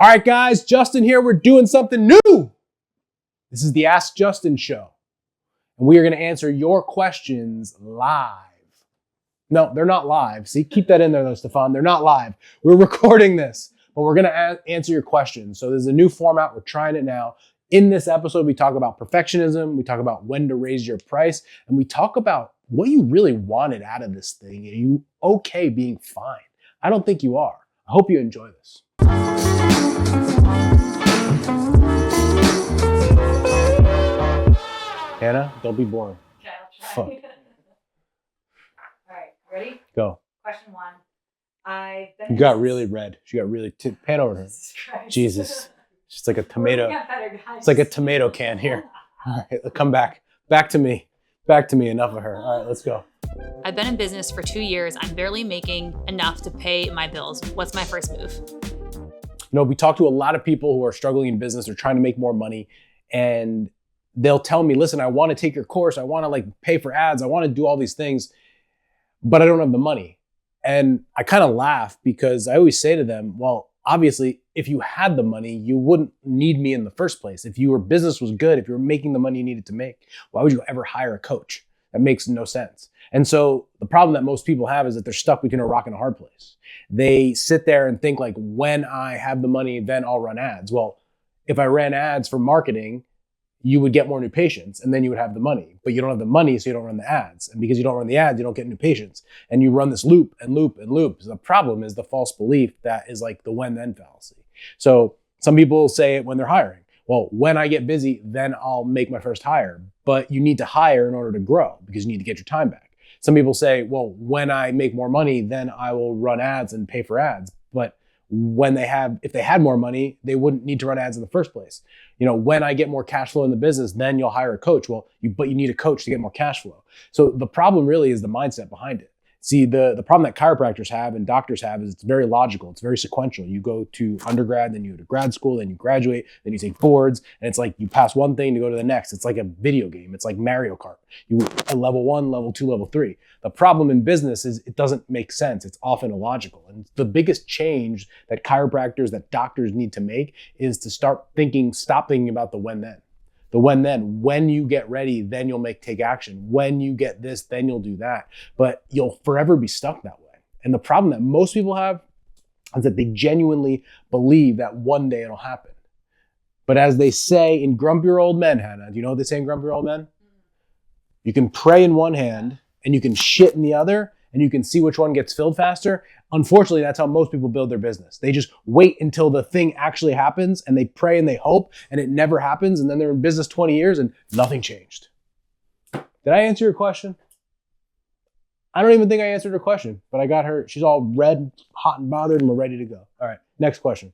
All right, guys, Justin here. We're doing something new. This is the Ask Justin show. And we are going to answer your questions live. No, they're not live. See, keep that in there though, Stefan. They're not live. We're recording this, but we're going to answer your questions. So there's a new format. We're trying it now. In this episode, we talk about perfectionism. We talk about when to raise your price. And we talk about what you really wanted out of this thing. Are you okay being fine? I don't think you are. I hope you enjoy this. Hannah, don't be boring. Okay, I'll try. Fuck. All right, ready? Go. Question one. You got really red. She got really, pan over her. Jesus Christ. Jesus. It's like a tomato. We got better, guys. It's like a tomato can here. All right, come back. Back to me. Back to me. Enough of her. All right, let's go. I've been in business for 2 years. I'm barely making enough to pay my bills. What's my first move? You know, we talk to a lot of people who are struggling in business or trying to make more money, and they'll tell me, listen, I want to take your course. I want to pay for ads. I want to do all these things, but I don't have the money. And I kind of laugh because I always say to them, well, obviously, if you had the money, you wouldn't need me in the first place. If your business was good, if you were making the money you needed to make, why would you ever hire a coach? That makes no sense. And so the problem that most people have is that they're stuck between a rock and a hard place. They sit there and think when I have the money, then I'll run ads. Well, if I ran ads for marketing, you would get more new patients and then you would have the money, but you don't have the money, so you don't run the ads. And because you don't run the ads, you don't get new patients. And you run this loop and loop and loop. So the problem is the false belief that is like the when then fallacy. So some people say it when they're hiring. Well, when I get busy, then I'll make my first hire. But you need to hire in order to grow because you need to get your time back. Some people say, well, when I make more money, then I will run ads and pay for ads. But if they had more money, they wouldn't need to run ads in the first place. You know, when I get more cash flow in the business, then you'll hire a coach. Well, but you need a coach to get more cash flow. So the problem really is the mindset behind it. See, the problem that chiropractors have and doctors have is it's very logical. It's very sequential. You go to undergrad, then you go to grad school, then you graduate, then you take boards, and it's like you pass one thing to go to the next. It's like a video game. It's like Mario Kart. You level 1, level 2, level 3. The problem in business is it doesn't make sense. It's often illogical. And the biggest change that chiropractors, that doctors need to make is to stop thinking about the when then. The when then, when you get ready, then you'll take action. When you get this, then you'll do that. But you'll forever be stuck that way. And the problem that most people have is that they genuinely believe that one day it'll happen. But as they say in Grumpier Old Men, Hannah, do you know what they say in Grumpier Old Men? You can pray in one hand and you can shit in the other and you can see which one gets filled faster. Unfortunately, that's how most people build their business. They just wait until the thing actually happens and they pray and they hope and it never happens. And then they're in business 20 years and nothing changed. Did I answer your question? I don't even think I answered her question, but I got her. She's all red, hot and bothered, and we're ready to go. All right, next question.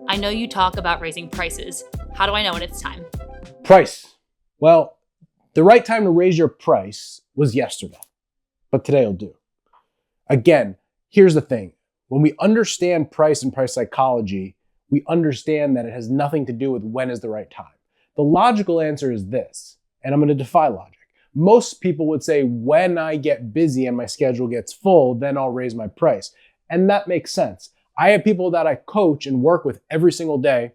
I know you talk about raising prices. How do I know when it's time? Price. Well, the right time to raise your price was yesterday, but today will do. Again, here's the thing. When we understand price and price psychology, we understand that it has nothing to do with when is the right time. The logical answer is this, and I'm going to defy logic. Most people would say, when I get busy and my schedule gets full, then I'll raise my price. And that makes sense. I have people that I coach and work with every single day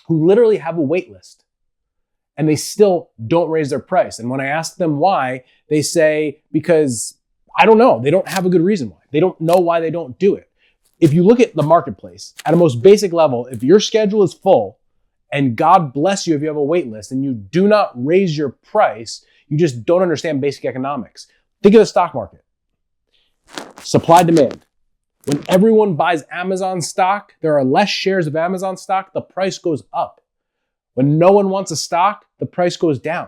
who literally have a wait list and they still don't raise their price. And when I ask them why, they say, because I don't know. They don't have a good reason why. They don't know why they don't do it. If you look at the marketplace, at a most basic level, if your schedule is full, and God bless you if you have a wait list, and you do not raise your price, you just don't understand basic economics. Think of the stock market. Supply demand. When everyone buys Amazon stock, there are less shares of Amazon stock, the price goes up. When no one wants a stock, the price goes down.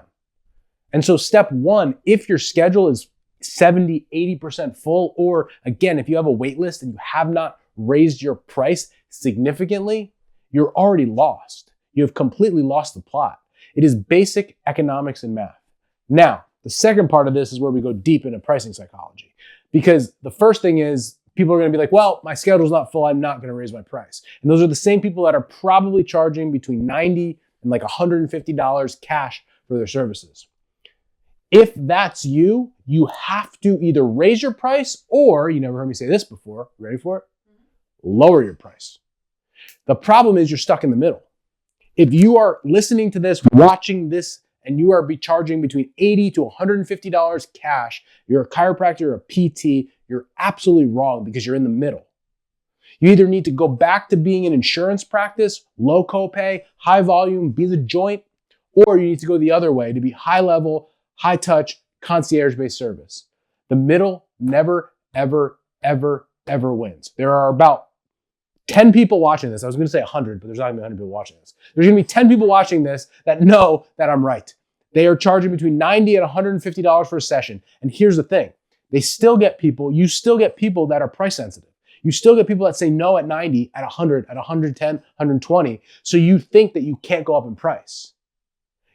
And so step one, if your schedule is 70, 80% full, or again, if you have a wait list and you have not raised your price significantly, you're already lost. You have completely lost the plot. It is basic economics and math. Now, the second part of this is where we go deep into pricing psychology. Because the first thing is people are going to be like, well, my schedule's not full, I'm not going to raise my price. And those are the same people that are probably charging between $90 and $150 cash for their services. If that's you, you have to either raise your price or, you never heard me say this before, ready for it? Lower your price. The problem is you're stuck in the middle. If you are listening to this, watching this, and you are charging between $80 to $150 cash, you're a chiropractor or a PT, you're absolutely wrong because you're in the middle. You either need to go back to being an insurance practice, low copay, high volume, be the joint, or you need to go the other way to be high level, high touch, concierge-based service. The middle never, ever, ever, ever wins. There are about 10 people watching this. I was going to say 100, but there's not going to be 100 people watching this. There's going to be 10 people watching this that know that I'm right. They are charging between $90 and $150 for a session. And here's the thing. You still get people that are price sensitive. You still get people that say no at 90, at 100, at 110, 120. So you think that you can't go up in price.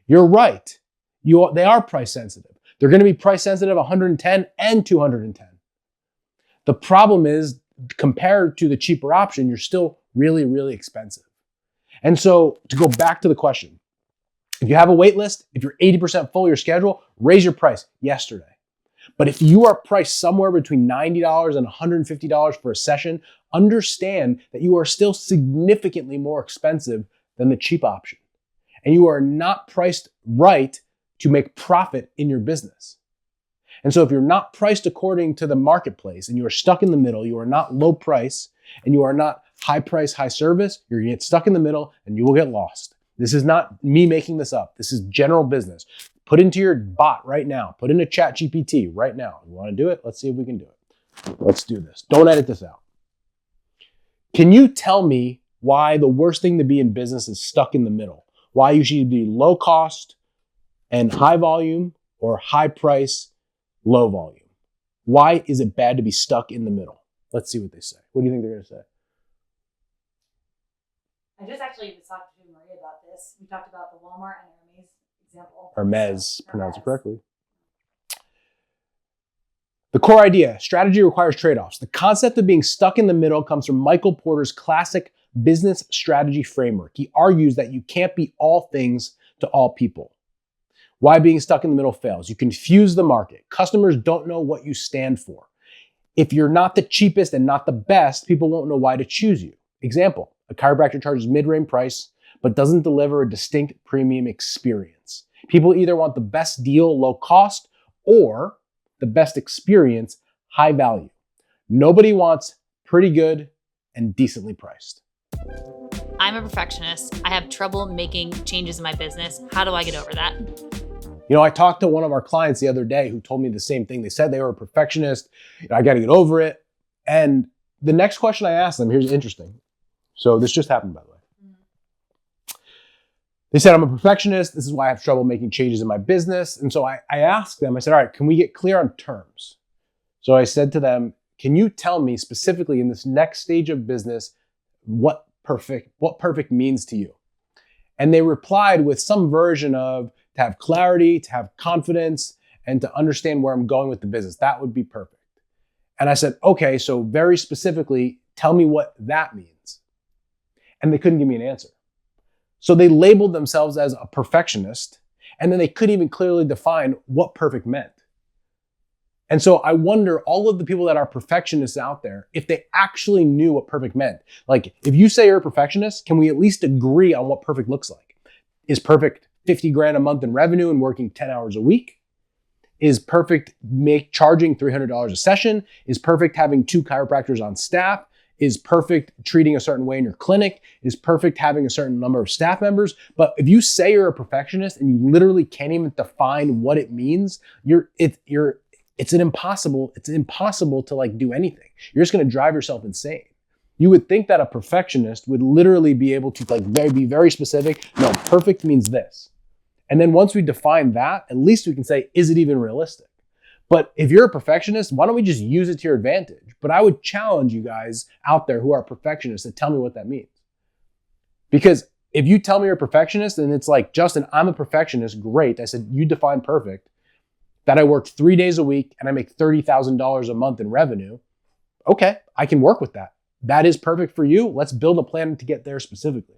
You're right. They are price sensitive. They're going to be price sensitive 110 and 210. The problem is, compared to the cheaper option, you're still really, really expensive. And so to go back to the question, if you have a wait list, if you're 80% full your schedule, raise your price yesterday. But if you are priced somewhere between $90 and $150 for a session, understand that you are still significantly more expensive than the cheap option. And you are not priced right to make profit in your business. And so if you're not priced according to the marketplace and you are stuck in the middle, you are not low price and you are not high price, high service, you're gonna get stuck in the middle and you will get lost. This is not me making this up. This is general business. Put into your bot right now. Put into ChatGPT right now. You wanna do it? Let's see if we can do it. Let's do this. Don't edit this out. Can you tell me why the worst thing to be in business is stuck in the middle? Why you should be low cost and high volume or high price, low volume? Why is it bad to be stuck in the middle? Let's see what they say. What do you think they're going to say? I just actually was talking to Maria about this. We talked about the Walmart and Hermes example. Hermes, pronounce it correctly. The core idea, strategy requires trade-offs. The concept of being stuck in the middle comes from Michael Porter's classic business strategy framework. He argues that you can't be all things to all people. Why being stuck in the middle fails? You confuse the market. Customers don't know what you stand for. If you're not the cheapest and not the best, people won't know why to choose you. Example, a chiropractor charges mid-range price, but doesn't deliver a distinct premium experience. People either want the best deal, low cost, or the best experience, high value. Nobody wants pretty good and decently priced. I'm a perfectionist. I have trouble making changes in my business. How do I get over that? You know, I talked to one of our clients the other day who told me the same thing. They said they were a perfectionist. I got to get over it. And the next question I asked them, here's interesting. So this just happened, by the way. They said, I'm a perfectionist. This is why I have trouble making changes in my business. And so I asked them, I said, all right, can we get clear on terms? So I said to them, can you tell me specifically in this next stage of business, what perfect means to you? And they replied with some version of, to have clarity, to have confidence, and to understand where I'm going with the business. That would be perfect. And I said, okay, so very specifically, tell me what that means. And they couldn't give me an answer. So they labeled themselves as a perfectionist, and then they couldn't even clearly define what perfect meant. And so I wonder, all of the people that are perfectionists out there, if they actually knew what perfect meant. Like, if you say you're a perfectionist, can we at least agree on what perfect looks like? Is perfect 50 grand a month in revenue and working 10 hours a week? Is perfect charging $300 a session? Is perfect having 2 chiropractors on staff? Is perfect treating a certain way in your clinic? Is perfect having a certain number of staff members? But if you say you're a perfectionist and you literally can't even define what it means, it's impossible to like do anything. You're just going to drive yourself insane. You would think that a perfectionist would literally be able to be very specific. No, perfect means this. And then once we define that, at least we can say, is it even realistic? But if you're a perfectionist, why don't we just use it to your advantage? But I would challenge you guys out there who are perfectionists to tell me what that means. Because if you tell me you're a perfectionist and it's like, Justin, I'm a perfectionist, great. I said, you define perfect. That I worked 3 days a week and I make $30,000 a month in revenue. Okay, I can work with that. That is perfect for you. Let's build a plan to get there specifically.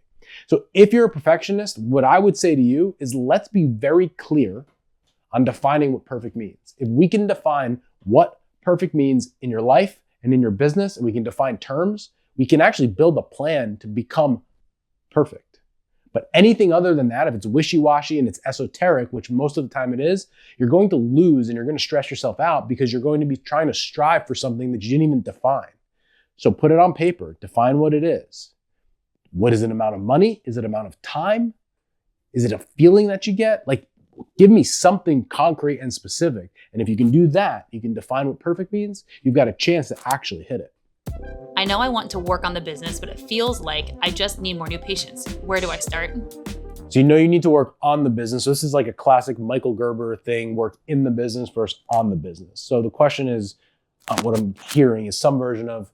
So if you're a perfectionist, what I would say to you is let's be very clear on defining what perfect means. If we can define what perfect means in your life and in your business, and we can define terms, We can actually build a plan to become perfect. But anything other than that, if it's wishy-washy and it's esoteric, which most of the time it is, you're going to lose and you're going to stress yourself out because you're going to be trying to strive for something that you didn't even define. So put it on paper, define what it is. What is an amount of money? Is it amount of time? Is it a feeling that you get? Like, give me something concrete and specific. And if you can do that, you can define what perfect means, you've got a chance to actually hit it. I know I want to work on the business, but it feels like I just need more new patients. Where do I start? So you know you need to work on the business. So this is like a classic Michael Gerber thing, work in the business versus on the business. So the question is, what I'm hearing is some version of,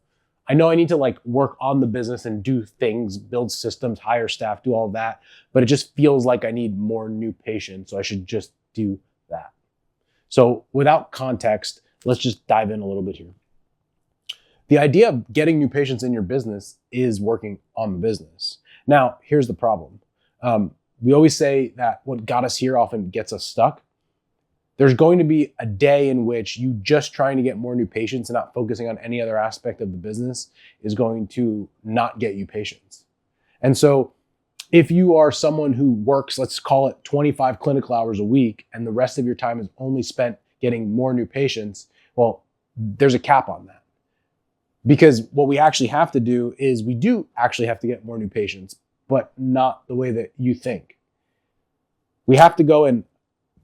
I know I need to like work on the business and do things, build systems, hire staff, do all that, but it just feels like I need more new patients, so I should just do that. So without context, let's just dive in a little bit here. The idea of getting new patients in your business is working on the business. Now, here's the problem. We always say that what got us here often gets us stuck. There's going to be a day in which you just trying to get more new patients and not focusing on any other aspect of the business is going to not get you patients. And so if you are someone who works, let's call it 25 clinical hours a week, and the rest of your time is only spent getting more new patients, well, there's a cap on that. Because what we actually have to do is we do actually have to get more new patients, but not the way that you think. We have to go and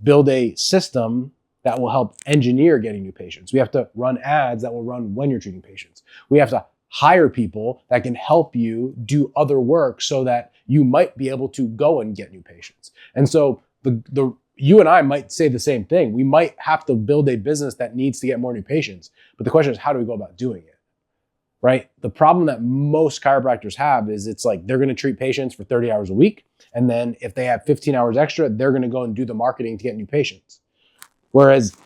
build a system that will help engineer getting new patients. We have to run ads that will run when you're treating patients. We have to hire people that can help you do other work so that you might be able to go and get new patients. And so you and I might say the same thing. We might have to build a business that needs to get more new patients. But the question is, how do we go about doing it? Right? The problem that most chiropractors have is it's like they're going to treat patients for 30 hours a week. And then if they have 15 hours extra, they're going to go and do the marketing to get new patients. Whereas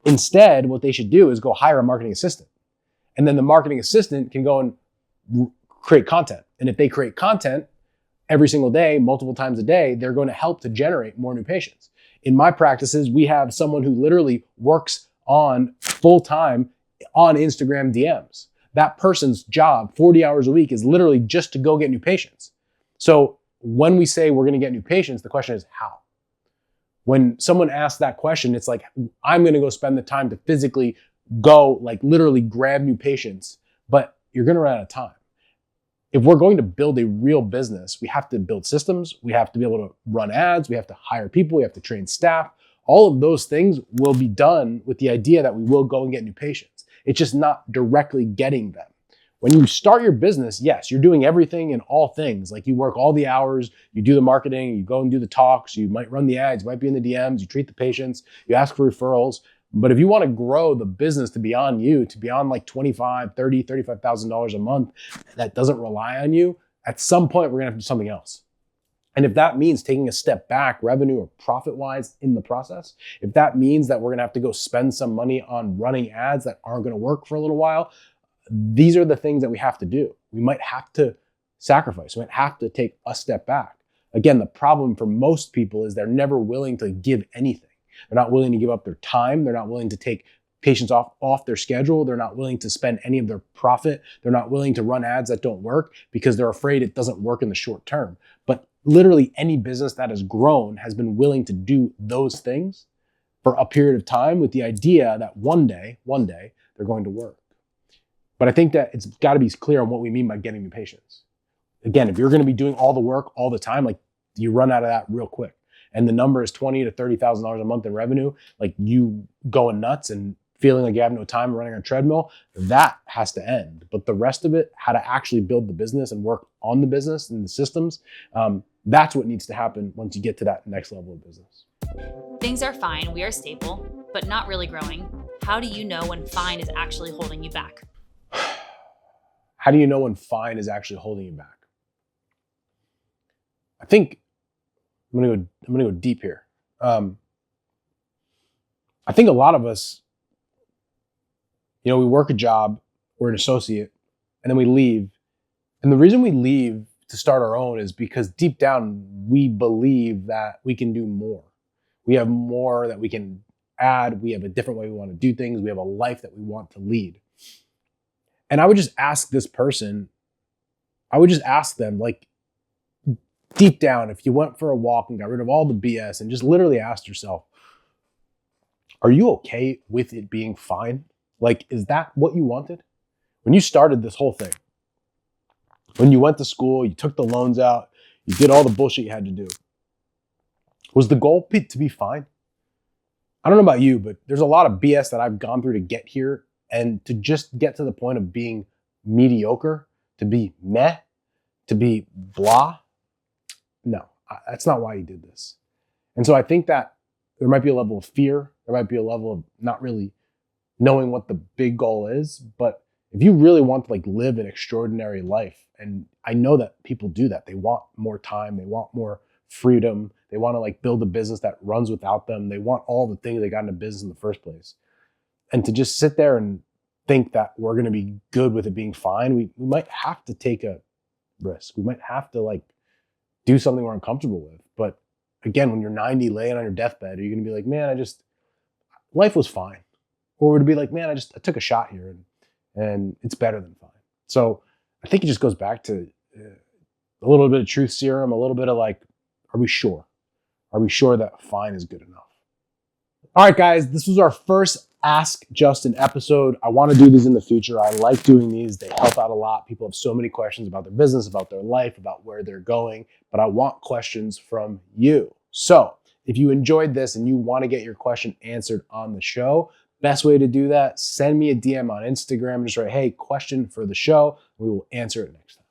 instead, what they should do is go hire a marketing assistant. And then the marketing assistant can go and create content. And if they create content every single day, multiple times a day, they're going to help to generate more new patients. In my practices, we have someone who literally works on full-time on Instagram DMs. That person's job, 40 hours a week, is literally just to go get new patients. So when we say we're going to get new patients, the question is how? When someone asks that question, it's like, I'm going to go spend the time to physically go, like literally grab new patients, but you're going to run out of time. If we're going to build a real business, we have to build systems. We have to be able to run ads. We have to hire people. We have to train staff. All of those things will be done with the idea that we will go and get new patients. It's just not directly getting them. When you start your business, yes, you're doing everything and all things. Like you work all the hours, you do the marketing, you go and do the talks, you might run the ads, you might be in the DMs, you treat the patients, you ask for referrals. But if you want to grow the business to beyond you, to beyond like $25,000, $30,000, $35,000 a month that doesn't rely on you, at some point we're going to have to do something else. And if that means taking a step back revenue or profit-wise in the process, if that means that we're going to have to go spend some money on running ads that aren't going to work for a little while, these are the things that we have to do. We might have to sacrifice. We might have to take a step back. Again, the problem for most people is they're never willing to give anything. They're not willing to give up their time. They're not willing to take patients off their schedule. They're not willing to spend any of their profit. They're not willing to run ads that don't work because they're afraid it doesn't work in the short term. But literally any business that has grown has been willing to do those things for a period of time with the idea that one day, they're going to work. But I think that it's got to be clear on what we mean by getting new patients. Again, if you're going to be doing all the work all the time, like you run out of that real quick. And the number is $20,000 to $30,000 a month in revenue, like you going nuts and feeling like you have no time running on a treadmill, that has to end. But the rest of it, how to actually build the business and work on the business and the systems, that's what needs to happen once you get to that next level of business. Things are fine, we are stable, but not really growing. How do you know when fine is actually holding you back? How do you know when fine is actually holding you back? I think I'm gonna go deep here. I think a lot of us, we work a job, we're an associate, and then we leave. And the reason we leave to start our own is because deep down, we believe that we can do more. We have more that we can add. We have a different way we want to do things. We have a life that we want to lead. And I would just ask this person, I would just ask them, like, deep down, if you went for a walk and got rid of all the BS and just literally asked yourself, are you okay with it being fine? Like, is that what you wanted? When you started this whole thing, when you went to school, you took the loans out, you did all the bullshit you had to do, was the goal to be fine? I don't know about you, but there's a lot of BS that I've gone through to get here, and to just get to the point of being mediocre, to be meh, to be blah. No, that's not why you did this. And so I think that there might be a level of fear. There might be a level of not really knowing what the big goal is. But if you really want to like live an extraordinary life, and I know that people do that, they want more time, they want more freedom, they want to like build a business that runs without them. They want all the things they got into business in the first place. And to just sit there and think that we're going to be good with it being fine, we might have to take a risk. We might have to like do something we're uncomfortable with. But again, when you're 90 laying on your deathbed, are you going to be like, man, life was fine? Or would it be like, man, I took a shot here and it's better than fine? So I think it just goes back to a little bit of truth serum, a little bit of like, are we sure? Are we sure that fine is good enough? All right, guys, this was our first Ask Justin episode. I want to do these in the future. I like doing these. They help out a lot. People have so many questions about their business, about their life, about where they're going, but I want questions from you. So if you enjoyed this and you want to get your question answered on the show, best way to do that, send me a DM on Instagram. Just write, hey, question for the show. We will answer it next time.